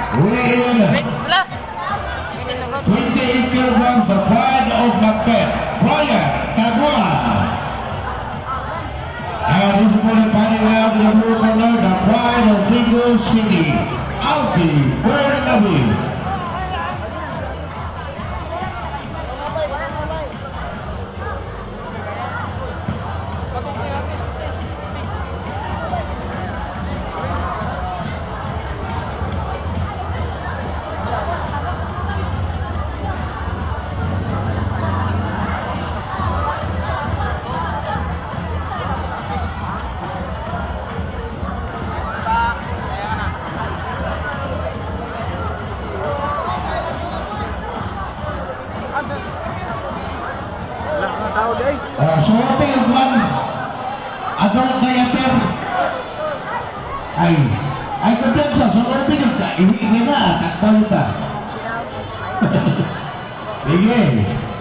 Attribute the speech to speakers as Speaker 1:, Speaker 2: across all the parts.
Speaker 1: Weighing 28 kilograms, the pride of Macbeth, Brian Taguan. And this morning fighting out in the blue corner, the pride of Legal City, Alfie Bernabe. Suoting ang buwan adult diaper ay kadang sa suoting ang kainihin na kakbalita. Sige,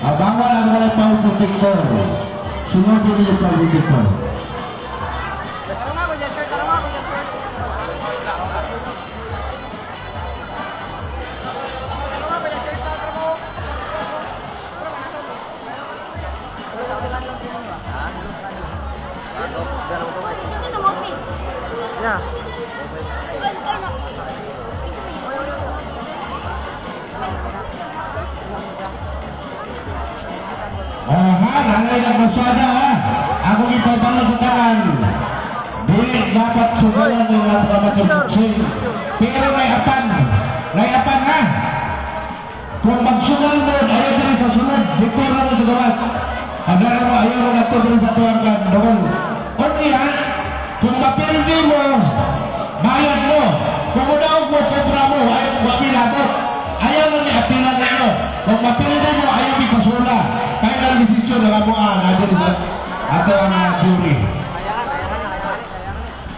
Speaker 1: bawal ang mga pang protector. Sunodin niyo pang protector.
Speaker 2: Ya.
Speaker 1: Nanay na pasada ha. Ako ipabalo sa tanan. Dili dapat subulan ng mga pagkakasing. Pero nayapan ha. Kung magsunod mo, ayaw din sa sunod. Dito na mo sa gawas. Agara mo, ayaw mo nato din sa tuwakan. Doon. Only ha. Kung mapildi mo, bayad mo. Kung mudaog mo, sobra mo, ayaw mo apilabot. Ayaw mo ni apilan ninyo. Kung mapildi mo, ayaw mo kasula. Kaya na desisyon na kamuan, natin sa ato ang jury.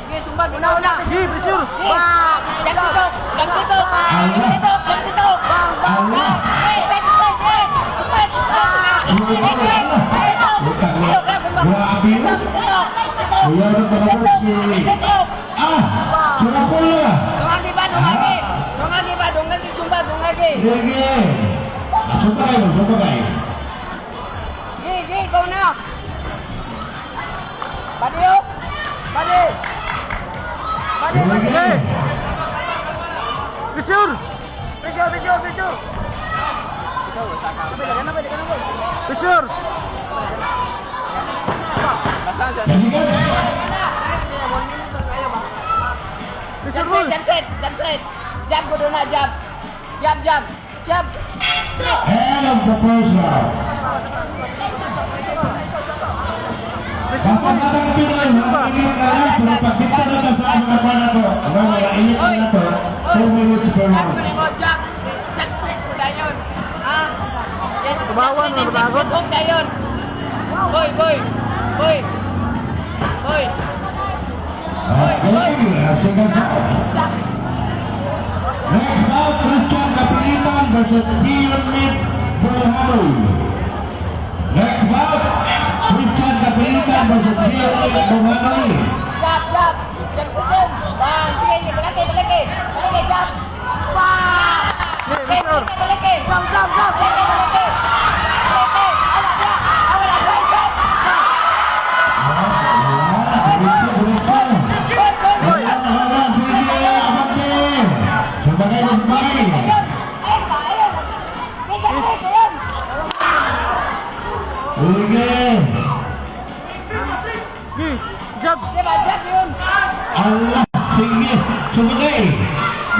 Speaker 3: Sige, sumbag, una.
Speaker 2: Si, presur.
Speaker 3: Jam sitok.
Speaker 1: Grabe mo. Kuya na pasabot si... Surakul na.
Speaker 3: Dungagi, sumbag.
Speaker 1: Sige. Sumbagay mo, sumbagay.
Speaker 3: Gi, ikaw na. Badi.
Speaker 1: Sige.
Speaker 2: Presur. Presur.
Speaker 1: Sige ka.
Speaker 2: Presur rule.
Speaker 3: Jam set. Jab ko doon na, jab. Jab.
Speaker 1: End of the first round. Kapag Pinoy, makinig ka na, pero pagkita na sa mga pana ko, mga init na to, 2 minutes per round.
Speaker 3: Jab straight ko dayon.
Speaker 2: Subawan, mabagot.
Speaker 3: Huwag dayon. Boy.
Speaker 1: Okay, second round. Next round, Christian Kapilitan versus Dion Mit Bulhanoy. Next round, Christian Kapilitan versus Dion Mit Bulhanoy.
Speaker 3: Jab sitom. Sige, balaki. Jab. Balaki. Sam. Balaki.
Speaker 2: Jab.
Speaker 3: Jab yun.
Speaker 1: Allah, sige, sumigay.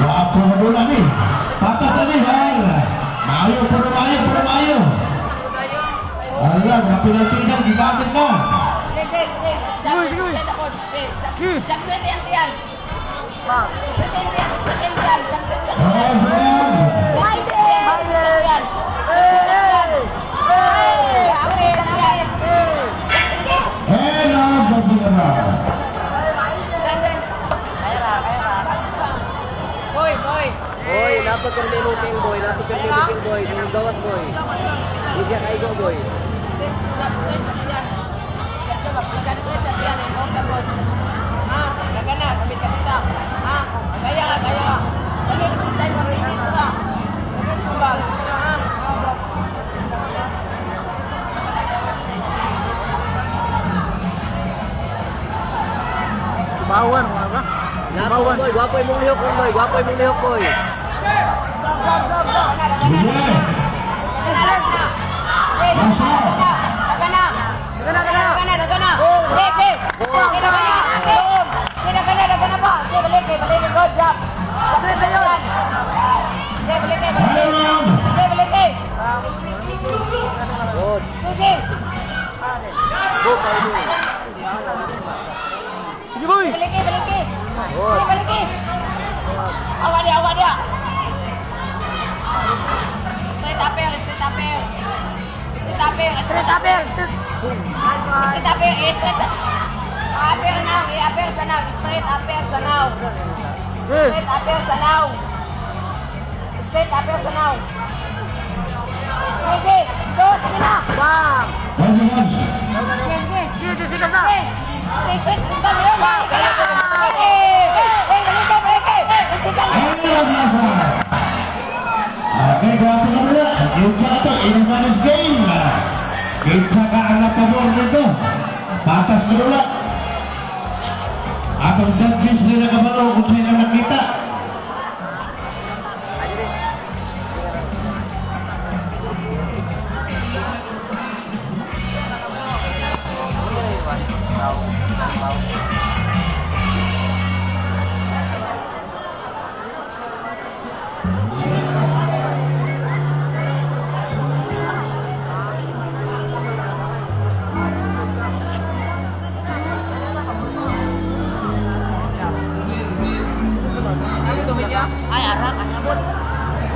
Speaker 1: Wapo na doon namin. Patas na rin, Maayo, puro maayo. Allah, napinatinan, gigamit na.
Speaker 3: Jab set yan.
Speaker 1: Hello, Bajirama.
Speaker 3: Boy.
Speaker 2: Napagkarminuting boy. Yung gawas boy. Hindi siya kaigo boy.
Speaker 3: Jab set sa piyan. Laga na, kabit ka dito. Gaya ka. Dali, tayo
Speaker 2: Gwapoy mong lihok boy. Gwapoy mong lihok boy.
Speaker 1: Sige.
Speaker 2: Good. Go, Paulo. Sige, boy.
Speaker 3: Awak dia. Straight upper. Straight upper sa now. Okay, go, sige na.
Speaker 2: Bang.
Speaker 1: Lagi.
Speaker 2: Sige, sige sa.
Speaker 3: Okay, straight, dami yun.
Speaker 1: Ayo nasa. Okay, gwapo na mula. Kita ito, inamanage game. Kita ka ang napabor nito. Patas na mula. Atong judges nila kabalo kung sa'yo na nakita.
Speaker 3: Ay, arang.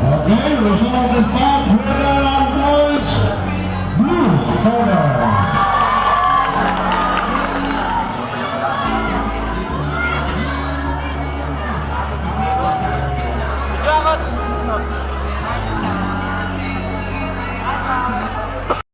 Speaker 1: Okay, result of the top winner on points. Blue corner.
Speaker 2: Yo, coach.